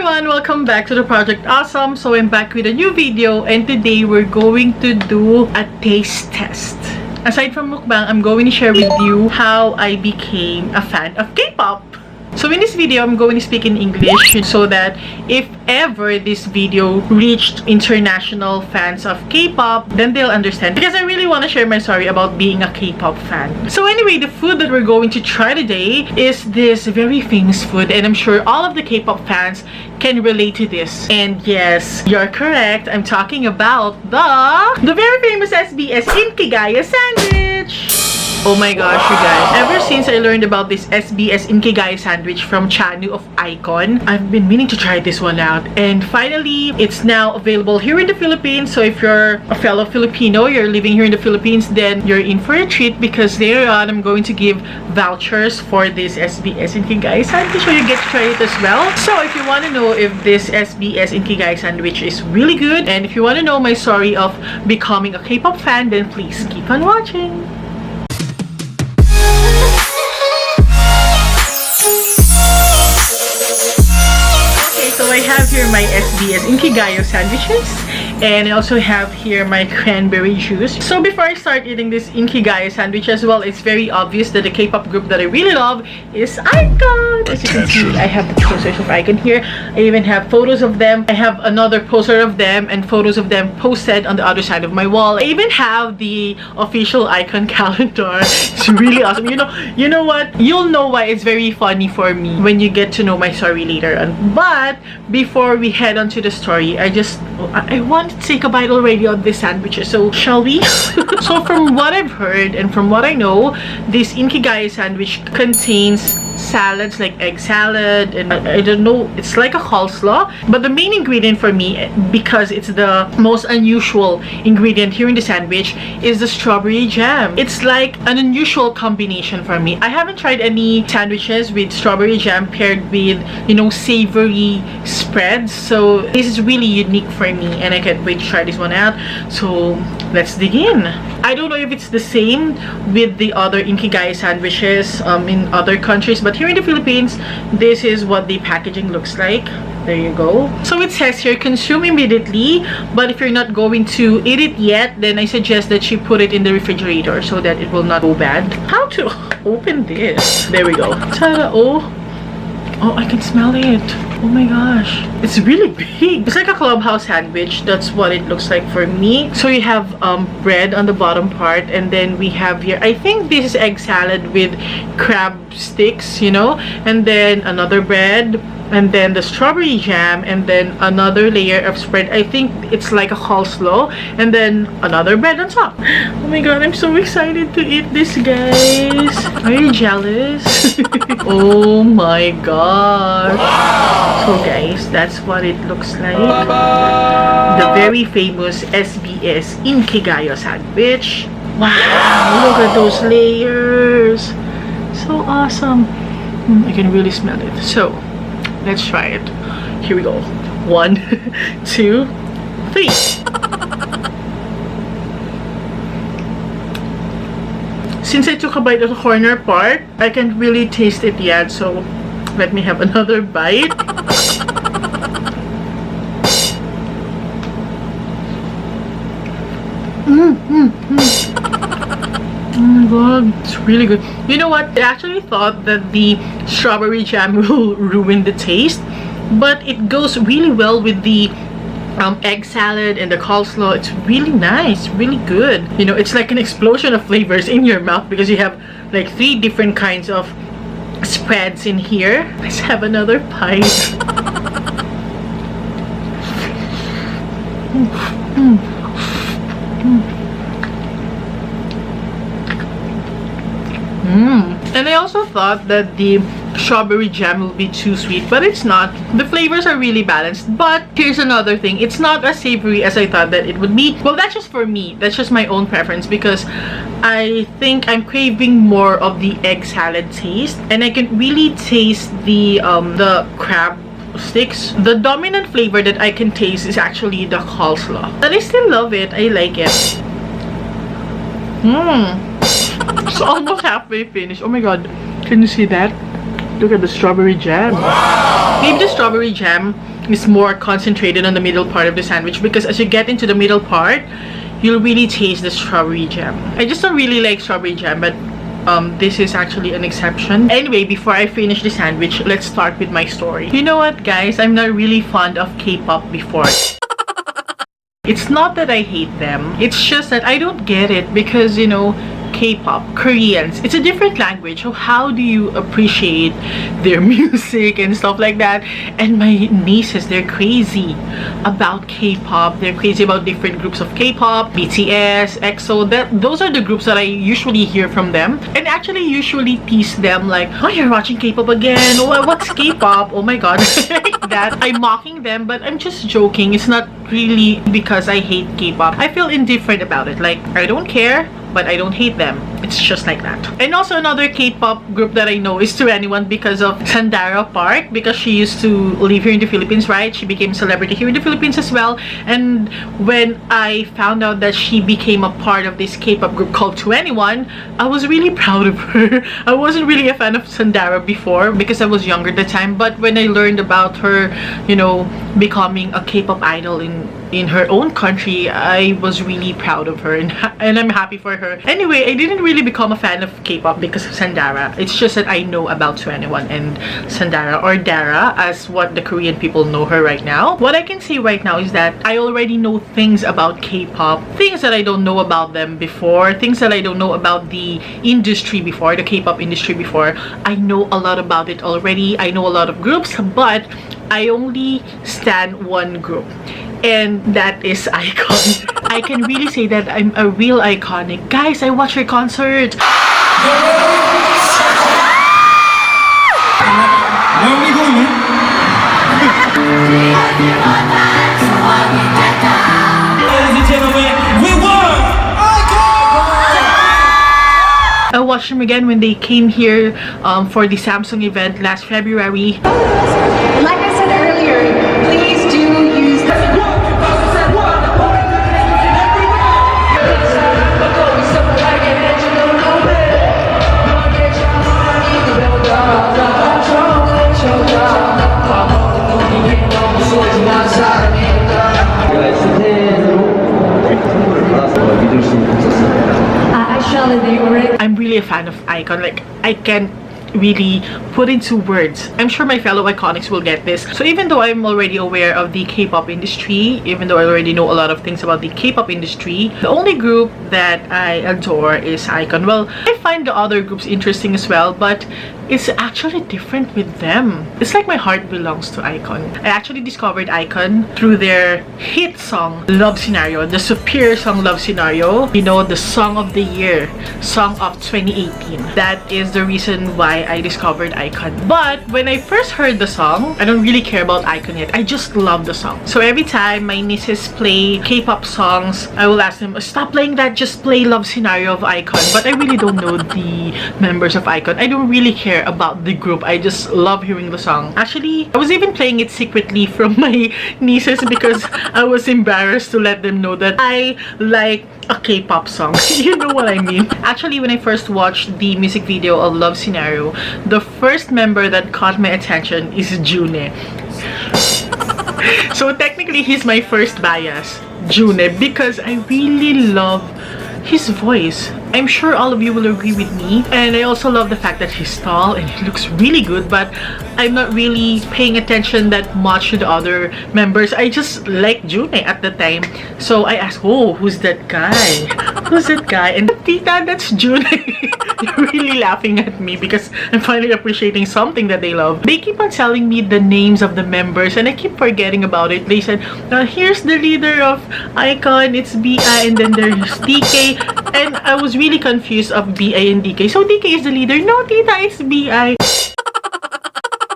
everyone, welcome back to the Project Awesome. So I'm back with a new video, and today we're going to do a taste test. Aside from mukbang, I'm going to share with you how I became a fan of K-pop. So in this video, I'm going to speak in English so that if ever this video reached international fans of K-pop, then they'll understand. Because I really want to share my story about being a K-pop fan. So anyway, the food that we're going to try today is this very famous food, and I'm sure all of the K-pop fans can relate to this. And yes, you're correct. I'm talking about the very famous SBS Inkigayo Sandwich. Oh my gosh, you guys. Ever since I learned about this SBS Inkigayo Sandwich from Chanu of iKON, I've been meaning to try this one out. And finally, it's now available here in the Philippines. So if you're a fellow Filipino, you're living here in the Philippines, then you're in for a treat because later on, I'm going to give vouchers for this SBS Inkigayo Sandwich so you get to try it as well. So if you want to know if this SBS Inkigayo Sandwich is really good, and if you want to know my story of becoming a K-pop fan, then please keep on watching. So I have here my SBS Inkigayo sandwiches, and I also have here my cranberry juice. So before I start eating this Inkigayo sandwich as well, it's very obvious that the K-pop group that I really love is iKON. As you can see, I have the posters of iKON here. I even have photos of them. I have another poster of them and photos of them posted on the other side of my wall. I even have the official iKON calendar. It's really awesome. You know what? You'll know why it's very funny for me when you get to know my story later on. But before we head on to the story, I want to take a bite already of this sandwiches. So shall we? So from what I've heard and from what I know, this Inkigayo sandwich contains salads like egg salad, and I don't know, it's like a coleslaw. But the main ingredient for me, because it's the most unusual ingredient here in the sandwich, is the strawberry jam. It's like an unusual combination for me. I haven't tried any sandwiches with strawberry jam paired with, savory spreads. So this is really unique for me, and I can't wait to try this one out. So let's dig in. I don't know if it's the same with the other Inkigayo sandwiches in other countries, but here in the Philippines, this is what the packaging looks like. There you go. So it says here, consume immediately, but if you're not going to eat it yet, then I suggest that you put it in the refrigerator so that it will not go bad. How to open this? There we go. Ta-da! Oh, I can smell it. Oh my gosh. It's really big. It's like a clubhouse sandwich. That's what it looks like for me. So you have bread on the bottom part, and then we have here, I think this is egg salad with crab sticks, and then another bread, and then the strawberry jam, and then another layer of spread. I think it's like a coleslaw, and then another bread on top. Oh my god, I'm so excited to eat this, guys. Are you jealous? Oh my gosh. Wow. So guys, that's what it looks like. The very famous SBS Inkigayo sandwich. Wow, look at those layers. So awesome. I can really smell it. So let's try it. Here we go. 1, 2, 3. Since I took a bite of the corner part, I can't really taste it yet. So let me have another bite. Oh my god, it's really good. You know what? I actually thought that the strawberry jam will ruin the taste, but it goes really well with the egg salad and the coleslaw. It's really nice, really good. It's like an explosion of flavors in your mouth because you have like 3 different kinds of spreads in here. Let's have another bite. And I also thought that the strawberry jam will be too sweet, but it's not. The flavors are really balanced. But here's another thing, it's not as savory as I thought that it would be. Well, that's just for me, that's just my own preference, because I think I'm craving more of the egg salad taste, and I can really taste the crab sticks. The dominant flavor that I can taste is actually the coleslaw, but I still love it. I like it. It's almost halfway finished. Oh my god, can you see that? Look at the strawberry jam. Wow. Maybe the strawberry jam is more concentrated on the middle part of the sandwich, because as you get into the middle part, you'll really taste the strawberry jam. I just don't really like strawberry jam, but this is actually an exception. Anyway, before I finish the sandwich, let's start with my story. You know what, guys? I'm not really fond of K-pop before. It's not that I hate them. It's just that I don't get it, because, you know, K-pop, Koreans, it's a different language. So how do you appreciate their music and stuff like that? And my nieces, they're crazy about K-pop. They're crazy about different groups of K-pop, BTS, EXO. Those are the groups that I usually hear from them, and actually usually tease them like, oh, you're watching K-pop again? Oh, what's K-pop? Oh my god. Like that. I'm mocking them, but I'm just joking. It's not really because I hate K-pop. I feel indifferent about it. Like, I don't care, but I don't hate them. It's just like that. And also another K-pop group that I know is To Anyone, because of Sandara Park, because she used to live here in the Philippines, right? She became a celebrity here in the Philippines as well. And when I found out that she became a part of this K-pop group called To Anyone, I was really proud of her. I wasn't really a fan of Sandara before because I was younger at the time, but when I learned about her, you know, becoming a K-pop idol in her own country, I was really proud of her, and I'm happy for her. Anyway, I didn't really become a fan of K-pop because of Sandara. It's just that I know about 21 and Sandara, or Dara as what the Korean people know her right now. What I can say right now is that I already know things about K-pop, things that I don't know about them before, things that I don't know about the industry before, the K-pop industry before. I know a lot about it already. I know a lot of groups, but I only stan one group, and that is iKON. I can really say that I'm a real iKONIC. Guys, I watched her concert. Where are we going, man? Ladies and gentlemen, we were iKON! I watched them again when they came here for the Samsung event last February. Like I said earlier, please do use the actually they already. I'm really a fan of iKON. Like, I can't really put into words. I'm sure my fellow iKONICS will get this. So even though I'm already aware of the K-pop industry, even though I already know a lot of things about the K-pop industry, the only group that I adore is iKON. Well, I find the other groups interesting as well, but it's actually different with them. It's like my heart belongs to iKON. I actually discovered iKON through their hit song, Love Scenario, the superior song Love Scenario. You know, the song of the year, song of 2018. That is the reason why I discovered iKON. But when I first heard the song, I don't really care about iKON yet. I just love the song. So every time my nieces play K-pop songs, I will ask them, stop playing that, just play Love Scenario of iKON. But I really don't know the members of iKON. I don't really care about the group. I just love hearing the song. Actually, I was even playing it secretly from my nieces because I was embarrassed to let them know that I like a K-pop song. You know what I mean? Actually, when I first watched the music video of Love Scenario, the first member that caught my attention is June. So technically, he's my first bias, June, because I really love his voice. I'm sure all of you will agree with me. And I also love the fact that he's tall and he looks really good, but I'm not really paying attention that much to the other members. I just like June at the time. So I asked, oh, who's that guy? Who's that guy? And Tita, that's June. You're really laughing at me because I'm finally appreciating something that they love. They keep on telling me the names of the members and I keep forgetting about it. They said, here's the leader of iKON, it's BI, and then there's DK. And I was really confused of BI and DK. So DK is the leader. No, Tita, it's BI.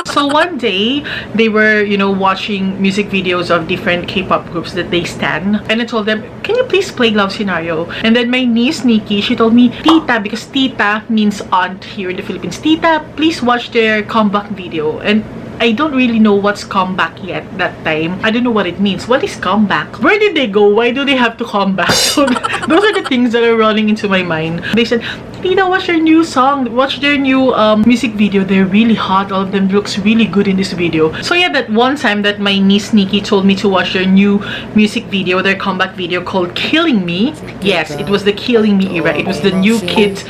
So one day, they were, you know, watching music videos of different K-pop groups that they stan. And I told them, can you please play Love Scenario? And then my niece, Nikki, she told me, Tita, because Tita means aunt here in the Philippines. Tita, please watch their comeback video. And I don't really know what's comeback yet that time. I don't know what it means. What is comeback? Where did they go? Why do they have to come back? So those are the things that are running into my mind. They said, Tina, watch their new song, watch their new music video. They're really hot. All of them looks really good in this video. So yeah, that one time that my niece Nikki told me to watch their new music video, their comeback video called Killing Me. Yes, it was the Killing Me era. It was the New Kids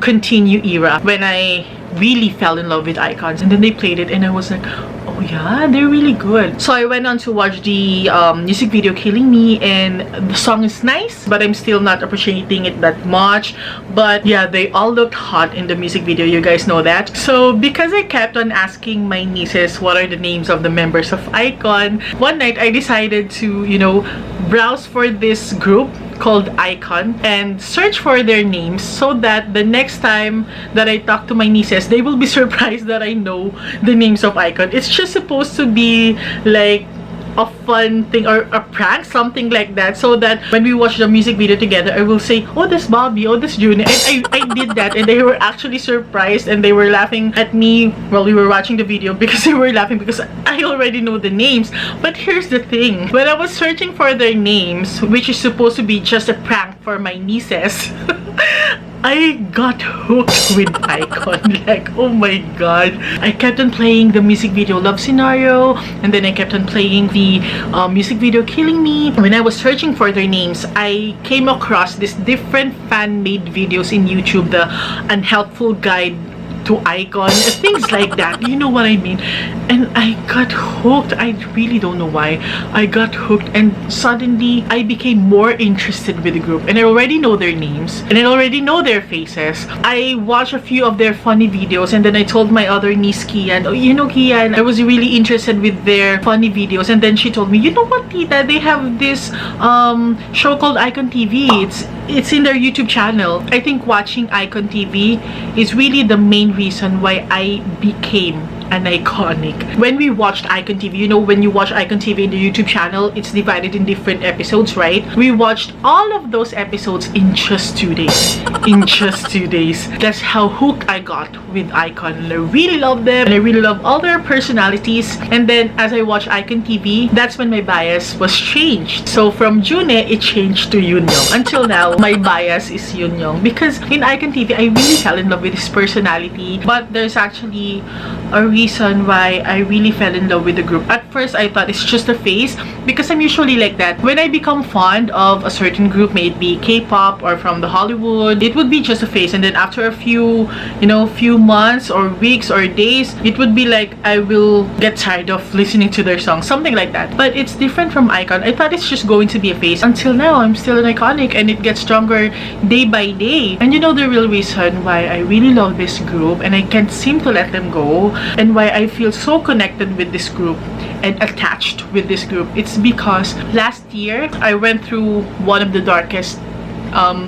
Continue era when I really fell in love with iKONs. And then they played it and I was like, oh yeah, they're really good. So I went on to watch the music video Killing Me, and the song is nice, but I'm still not appreciating it that much. But yeah, they all looked hot in the music video, you guys know that. So because I kept on asking my nieces what are the names of the members of iKON, one night I decided to, you know, browse for this group called iKON and search for their names, so that the next time that I talk to my nieces, they will be surprised that I know the names of iKON. It's just supposed to be like a fun thing or a prank, something like that, so that when we watch the music video together, I will say, oh, this Bobby, oh, this June. And I did that, and they were actually surprised, and they were laughing at me while we were watching the video because they were laughing because I already know the names. But here's the thing, when I was searching for their names, which is supposed to be just a prank for my nieces, I got hooked with iKON. Like, oh my god. I kept on playing the music video Love Scenario, and then I kept on playing the music video Killing Me. When I was searching for their names, I came across these different fan-made videos in YouTube, the Unhelpful Guide to iKON, things like that, you know what I mean. And I got hooked. I really don't know why. I got hooked, and suddenly I became more interested with the group, and I already know their names and I already know their faces. I watched a few of their funny videos, and then I told my other niece Kian, oh, you know, Kian, I was really interested with their funny videos. And then she told me, you know what, Tita, they have this show called iKON TV. It's in their YouTube channel. I think watching iKON TV is really the main reason why I became an iKONIC. When we watched iKON TV, you know, when you watch iKON TV in the YouTube channel, it's divided in different episodes, right? We watched all of those episodes in just 2 days. In just 2 days. That's how hooked I got with iKON. And I really love them, and I really love all their personalities. And then as I watched iKON TV, that's when my bias was changed. So from June, it changed to Yoonyoung. Until now, my bias is Yoonyoung, because in iKON TV, I really fell in love with his personality. But there's actually a reason why I really fell in love with the group. At first, I thought it's just a phase, because I'm usually like that. When I become fond of a certain group, may it be K-pop or from the Hollywood, it would be just a phase. And then after a few, you know, few months or weeks or days, it would be like I will get tired of listening to their songs, something like that. But it's different from iKON. I thought it's just going to be a phase. Until now, I'm still an iKONIC, and it gets stronger day by day. And you know the real reason why I really love this group, and I can't seem to let them go, and why I feel so connected with this group and attached with this group, it's because last year I went through one of the darkest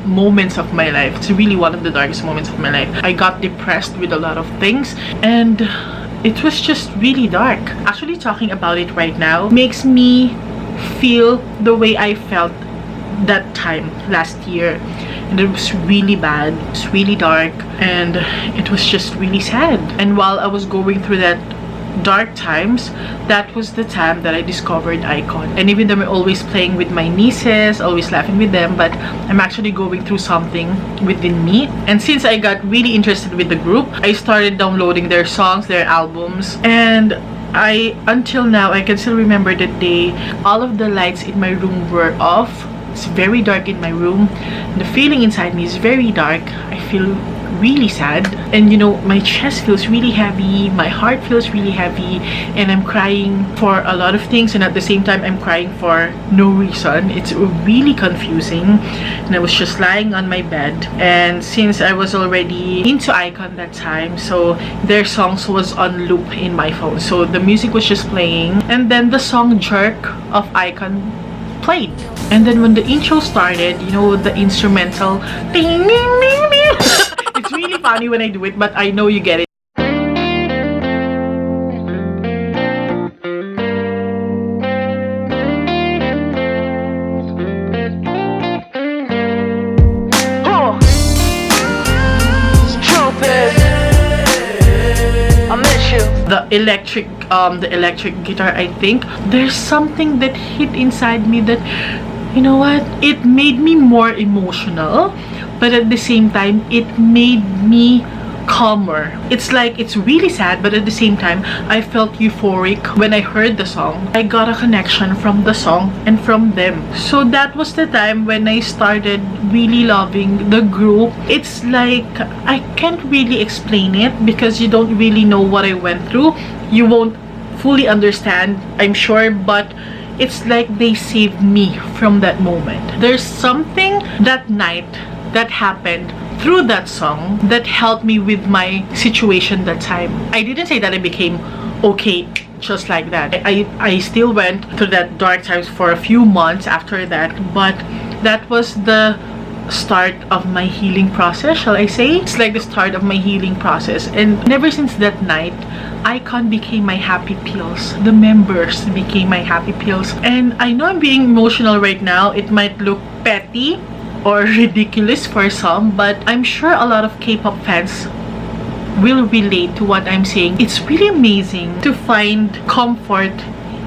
moments of my life. It's really one of the darkest moments of my life. I got depressed with a lot of things, and it was just really dark. Actually, talking about it right now makes me feel the way I felt that time last year. And it was really bad, it was really dark, and it was just really sad. And while I was going through that dark times, that was the time that I discovered iKON. And even though I'm always playing with my nieces, always laughing with them, but I'm actually going through something within me. And since I got really interested with the group, I started downloading their songs, their albums, and until now, I can still remember the day all of the lights in my room were off. It's very dark in my room. The feeling inside me is very dark. I feel really sad, and you know, my chest feels really heavy, my heart feels really heavy, and I'm crying for a lot of things, and at the same time I'm crying for no reason. It's really confusing. And I was just lying on my bed, and since I was already into iKON that time, so their songs was on loop in my phone, so the music was just playing, and then the song Jerk of iKON played. And then when the intro started, you know, the instrumental ding, ding, ding, ding. It's really funny when I do it, but I know you get it. The electric guitar, I think there's something that hit inside me that, you know what, it made me more emotional, but at the same time it made me calmer. It's like, it's really sad, but at the same time I felt euphoric when I heard the song. I got a connection from the song and from them. So that was the time when I started really loving the group. It's like, I can't really explain it because you don't really know what I went through. You won't fully understand, I'm sure, but it's like they saved me from that moment. There's something that night that happened through that song that helped me with my situation that time. I didn't say that I became okay just like that. I still went through that dark times for a few months after that, but that was the start of my healing process, shall I say. It's like the start of my healing process, and ever since that night, iKON became my happy pills. The members became my happy pills. And I know I'm being emotional right now. It might look petty or ridiculous for some, but I'm sure a lot of K-pop fans will relate to what I'm saying. It's really amazing to find comfort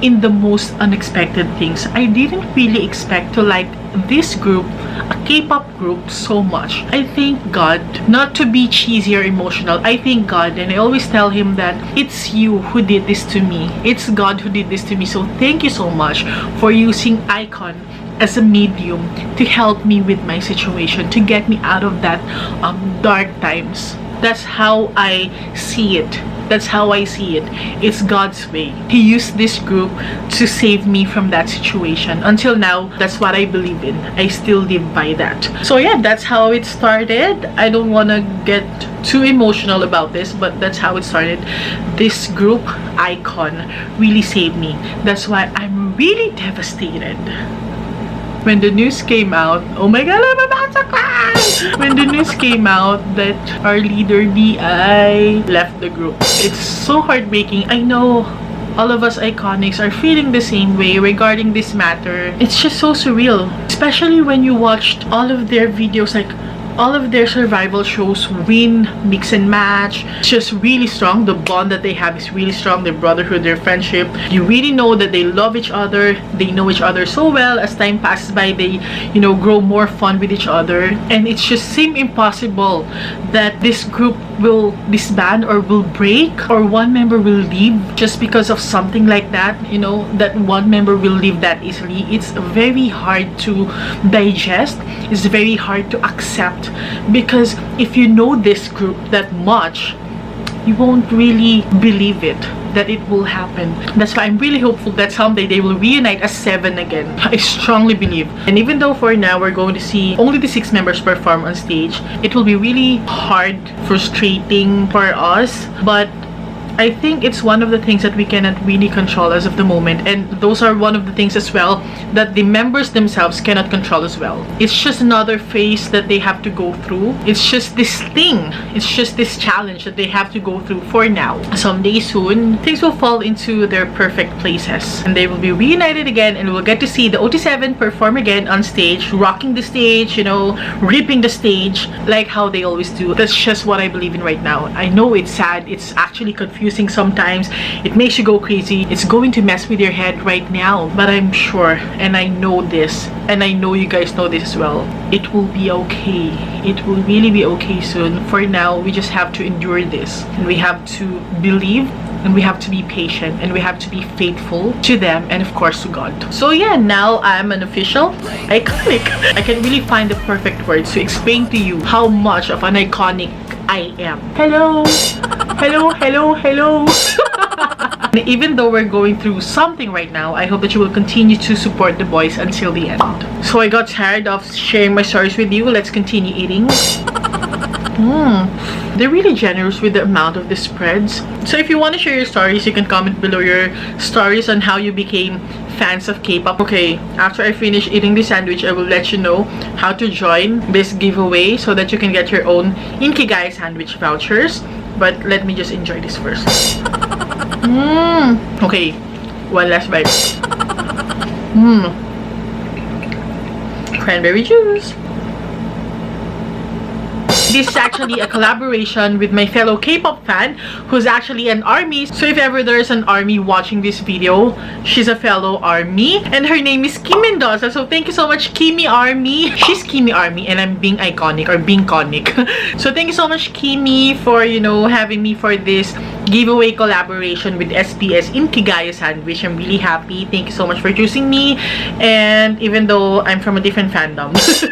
in the most unexpected things. I didn't really expect to like this group, a K-pop group, so much. I thank God, not to be cheesy or emotional, I thank God, and I always tell him that it's you who did this to me. It's God who did this to me. So thank you so much for using iKON as a medium to help me with my situation, to get me out of that dark times. That's how I see it. That's how I see it. It's God's way. He used this group to save me from that situation. Until now, that's what I believe in. I still live by that. So yeah, that's how it started. I don't want to get too emotional about this, but that's how it started. This group, iKON, really saved me. That's why I'm really devastated when the news came out. Oh my god, I'm about to cry! When the news came out that our leader DI left the group, it's so heartbreaking. I know all of us iKONICS are feeling the same way regarding this matter. It's just so surreal, especially when you watched all of their videos, like all of their survival shows, win, mix and match. It's just really strong. The bond that they have is really strong. Their brotherhood, their friendship. You really know that they love each other. They know each other so well. As time passes by, they, you know, grow more fun with each other. And it just seems impossible that this group will disband or will break, or one member will leave just because of something like that. You know, that one member will leave that easily. It's very hard to digest. It's very hard to accept, because if you know this group that much, you won't really believe it that it will happen. That's why I'm really hopeful that someday they will reunite as 7 again. I strongly believe. And even though for now we're going to see only the 6 members perform on stage, it will be really hard, frustrating for us, but I think it's one of the things that we cannot really control as of the moment, and those are one of the things as well that the members themselves cannot control as well. It's just another phase that they have to go through. It's just this thing, it's just this challenge that they have to go through for now. Someday soon, things will fall into their perfect places and they will be reunited again, and we'll get to see the OT7 perform again on stage, rocking the stage, you know, ripping the stage like how they always do. That's just what I believe in right now. I know it's sad, it's actually confusing sometimes, it makes you go crazy, it's going to mess with your head right now, but I'm sure, and I know this, and I know you guys know this as well, it will be okay. It will really be okay soon. For now, we just have to endure this, and we have to believe, and we have to be patient, and we have to be faithful to them, and of course to God. So yeah, now I'm an official iKONIC. I can really find the perfect words to explain to you how much of an iKONIC I am. Hello! Hello, hello, hello! And even though we're going through something right now, I hope that you will continue to support the boys until the end. So I got tired of sharing my stories with you. Let's continue eating. They're really generous with the amount of the spreads. So if you want to share your stories, you can comment below your stories on how you became fans of K-pop. Okay, after I finish eating this sandwich, I will let you know how to join this giveaway so that you can get your own Inkigayo Sandwich vouchers. But let me just enjoy this first. Okay, one last bite. Cranberry juice. This is actually a collaboration with my fellow K-pop fan who's actually an ARMY. So if ever there's an ARMY watching this video, she's a fellow ARMY and her name is Kim Mendoza. So thank you so much, Kimmy ARMY. She's Kimmy ARMY and I'm being iconic or being conic. So thank you so much, Kimmy, for, you know, having me for this giveaway collaboration with SBS Inkigayo Sandwich. I'm really happy. Thank you so much for choosing me, and even though I'm from a different fandom. So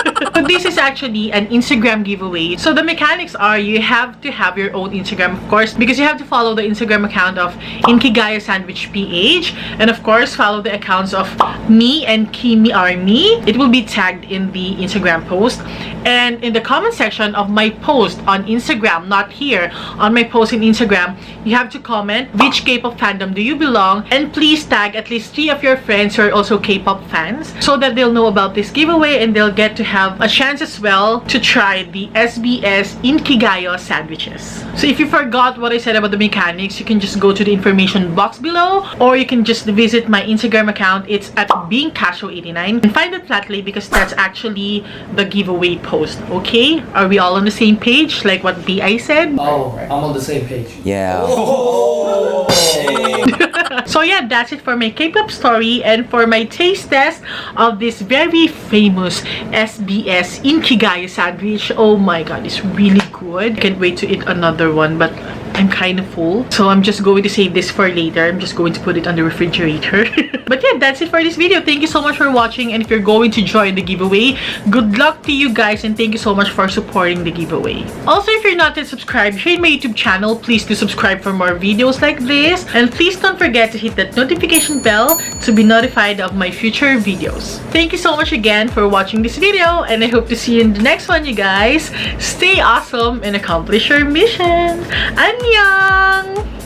this is actually an Instagram giveaway. So the mechanics are, you have to have your own Instagram, of course, because you have to follow the Instagram account of Inkigayo Sandwich PH, and of course follow the accounts of me and Kimmy ARMY. It will be tagged in the Instagram post, and in the comment section of my post on Instagram, not here, on my post in Instagram, you have to comment which K-pop fandom do you belong, and please tag at least 3 of your friends who are also K-pop fans so that they'll know about this giveaway and they'll get to have a chance as well to try the SBS Inkigayo sandwiches. So if you forgot what I said about the mechanics, you can just go to the information box below, or you can just visit my Instagram account. It's at Castro89 and find it flatly because that's actually the giveaway post. Okay, are we all on the same page like what I said? Oh, I'm on the same page. Yeah. So yeah, that's it for my K-pop story and for my taste test of this very famous SBS Inkigayo sandwich. Oh my god, it's really good. Can't wait to eat another one, but I'm kind of full, so I'm just going to save this for later. I'm just going to put it on the refrigerator. But yeah, that's it for this video. Thank you so much for watching, and if you're going to join the giveaway, good luck to you guys, and thank you so much for supporting the giveaway. Also, if you're not yet subscribed here in my YouTube channel, please do subscribe for more videos like this, and please don't forget to hit that notification bell to be notified of my future videos. Thank you so much again for watching this video, and I hope to see you in the next one, you guys. Stay awesome and accomplish your mission. Annyeong!